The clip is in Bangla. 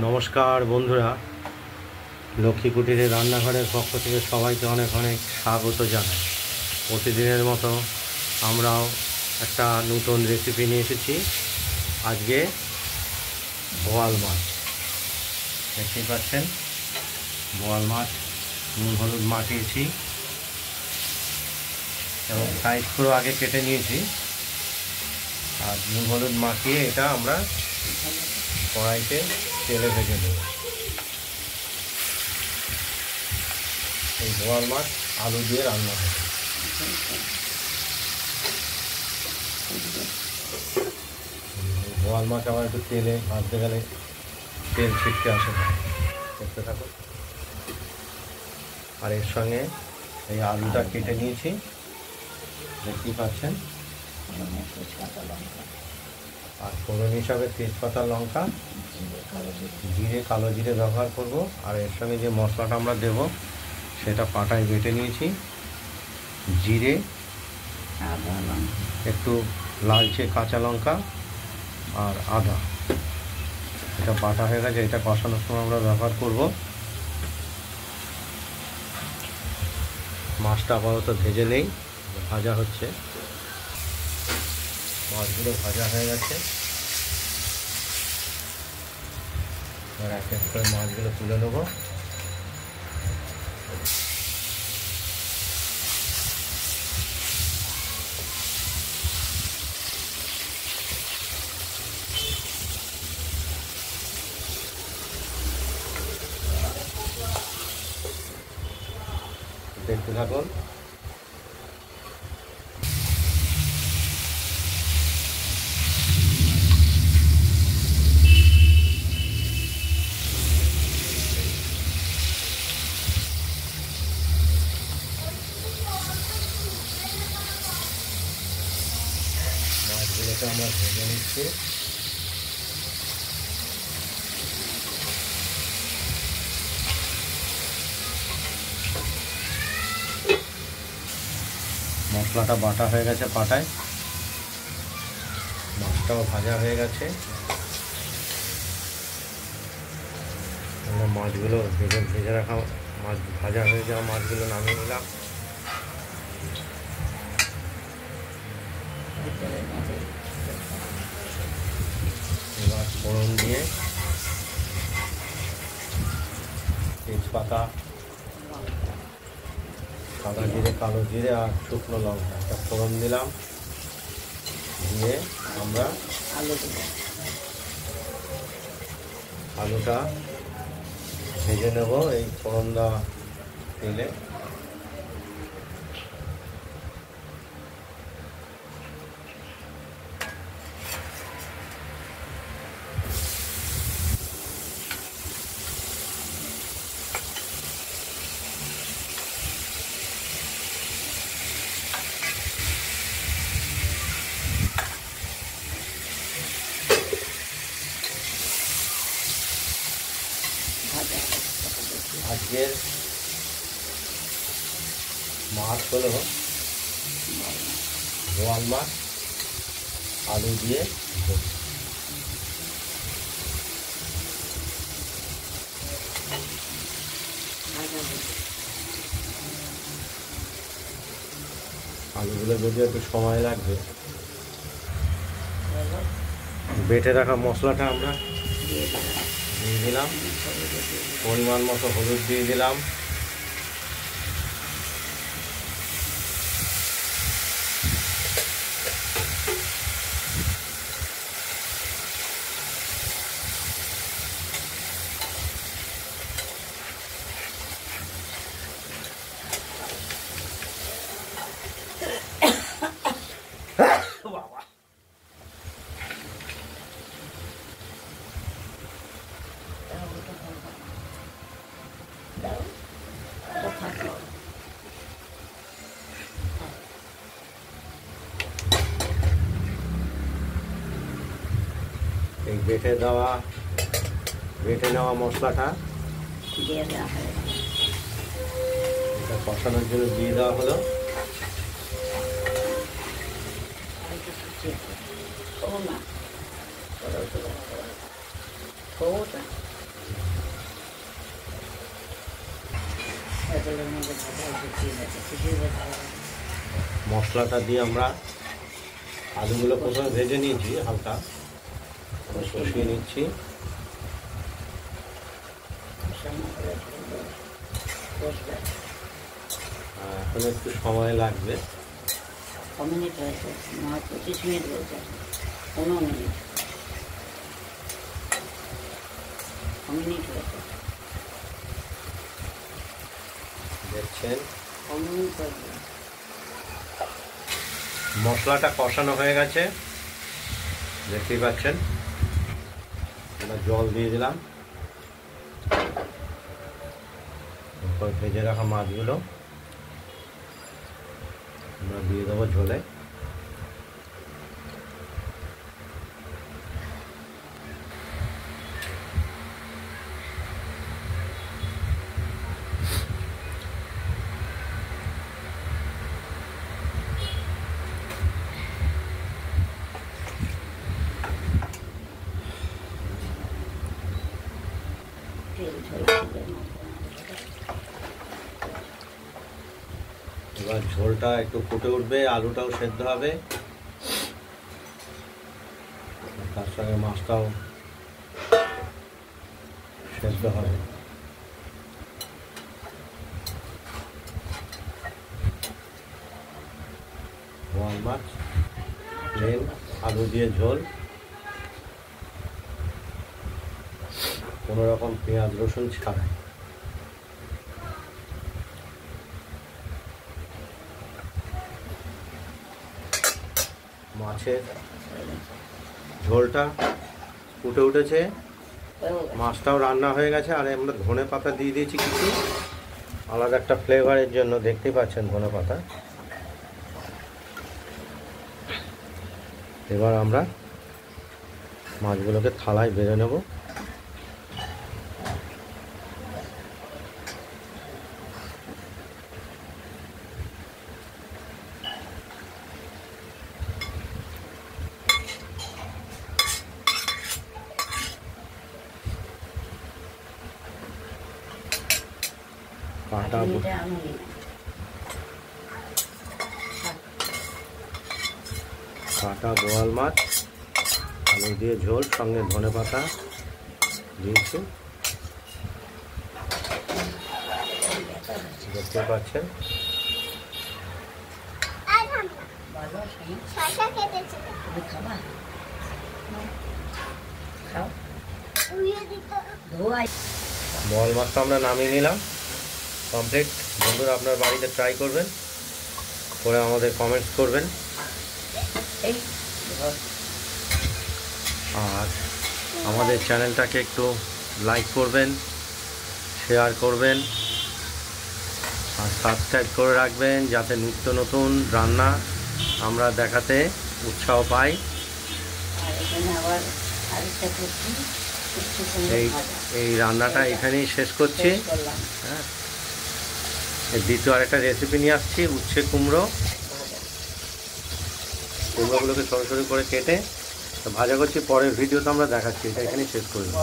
নমস্কার বন্ধুরা, লক্ষ্মী কুটিরের রান্নাঘরের পক্ষ থেকে সবাইকে অনেক অনেক স্বাগত জানাই। প্রতিদিনের মতো আমরাও একটা নতুন রেসিপি নিয়ে এসেছি। আজকে বোয়াল মাছ, দেখতেই পাচ্ছেন বোয়াল মাছ নুন হলুদ মাখিয়েছি এবং সাইজ করে আগে কেটে নিয়েছি। আর নুন হলুদ মাখিয়ে এটা আমরা কড়াইতে তেলে ভেজে নেব। এই বোয়াল মাছ আলু দিয়ে রান্না হবে। বোয়াল মাছ আবার একটু তেলে ভাজতে গেলে তেল ছিটকে আসে না, দেখতে থাকুন। আর এর সঙ্গে এই আলুটা কেটে নিয়েছি, দেখতেই পাচ্ছেন। আর ফোড়ন হিসাবে তেজপাতা, লঙ্কা, জিরে, কালো জিরে ব্যবহার করব। আর এর সঙ্গে যে মশলাটা আমরা দেব সেটা পাটায় বেটে নিয়েছি। জিরে, একটু লালচে কাঁচা লঙ্কা আর আদা, এটা বাটা হয়ে গেছে। এটা কষানোর সময় আমরা ব্যবহার করব। মাছটা আপাতত ভেজে নেই, ভাজা হচ্ছে। মাছগুলো ভাজা হয়ে গেছে, আর এক এক করে মাছগুলো তুলে নেব। দেখতে থাকুন। মাছগুলোকে আমরা ভেজে নিচ্ছি। মশলাটা বাটা হয়ে গেছে পাটায়, মাছটাও ভাজা হয়ে গেছে। আমরা মাছগুলো ভেজে রাখা মাছ, ভাজা হয়ে যাওয়া মাছগুলো নামিয়ে নিলাম। এবার ফোড়ন দিয়ে তেজপাতা, সাদা জিরে, কালো জিরে আর শুকনো লঙ্কা একটা ফোড়ন দিলাম। দিয়ে আমরা আলুটা ভেজে নেব এই ফোড়ন দেওয়া তেলে। আজকের মাছ হলো বোয়াল মাছ আলু দিয়ে। আলুগুলো যদি একটু সময় লাগবে। বেটে রাখা মশলাটা আমরা দিয়ে দিলাম। পরিমাণ মতো হলুদ দিয়ে দিলাম। এই বেটে নেওয়া মশলাটা এটা কষানোর জন্য দিয়ে দেওয়া হলো। তেলের মধ্যে ভাজা হয়েছে, ঠিক আছে, কিছুই বোঝা যাবে না। মশলাটা দিয়ে আমরা আলুগুলো প্রথমে ভেজে নিয়েছি, হালকা কষিয়ে নিচ্ছি। এখন একটু সময় লাগবে। ক মিনিট হয়েছে? 25 মিনিট বলছে, 15 মিনিট, ক মিনিট হয়েছে? দেখছেন ক মিনিট হয়েছে? মশলাটা কষানো হয়ে গেছে, দেখতেই পাচ্ছেন। আমরা জল দিয়ে দিলাম, এরপর ভেজে রাখা মাছগুলো আমরা দিয়ে দেবো ঝোলে। এবার ঝোলটা একটু ফুটে উঠবে, আলুটাও সেদ্ধ হবে, তার সঙ্গে মাছটাও সেদ্ধ হবে। বোয়াল মাছ, প্লেন আলু দিয়ে ঝোল, কোনো রকম পেঁয়াজ রসুন ছাড়াই। মাছের ঝোলটা ফুটে উঠেছে, মাছটাও রান্না হয়ে গেছে। আর আমরা ধনে পাতা দিয়ে দিয়েছি কিছু, আলাদা একটা ফ্লেভারের জন্য। দেখতেই পাচ্ছেন ধনে পাতা। এবার আমরা মাছগুলোকে থালায় বেড়ে নেব। কাটা বোয়াল মাছ, আলু দিয়ে ঝোল, সঙ্গে ধনে পাতা দিয়েছি, দেখতে পাচ্ছেন। বোয়াল মাছটা আমরা নামিয়ে নিলাম, কমপ্লিট। বন্ধুরা আপনার বাড়িতে ট্রাই করবেন, করে আমাদের কমেন্টস করবেন। আর আমাদের চ্যানেলটাকে একটু লাইক করবেন, শেয়ার করবেন, আর সাবস্ক্রাইব করে রাখবেন, যাতে নিত্য নতুন রান্না আমরা দেখাতে উৎসাহ পাই। এই রান্নাটা এখানেই শেষ করছি। হ্যাঁ, দ্বিতীয় আরেকটা রেসিপি নিয়ে আসছি, উচ্ছে কুমড়ো। কুমড়োগুলোকে ছোটো ছোটো করে কেটে ভাজা করছি, পরের ভিডিওতে আমরা দেখাচ্ছি। এটা এখানেই শেষ করবো।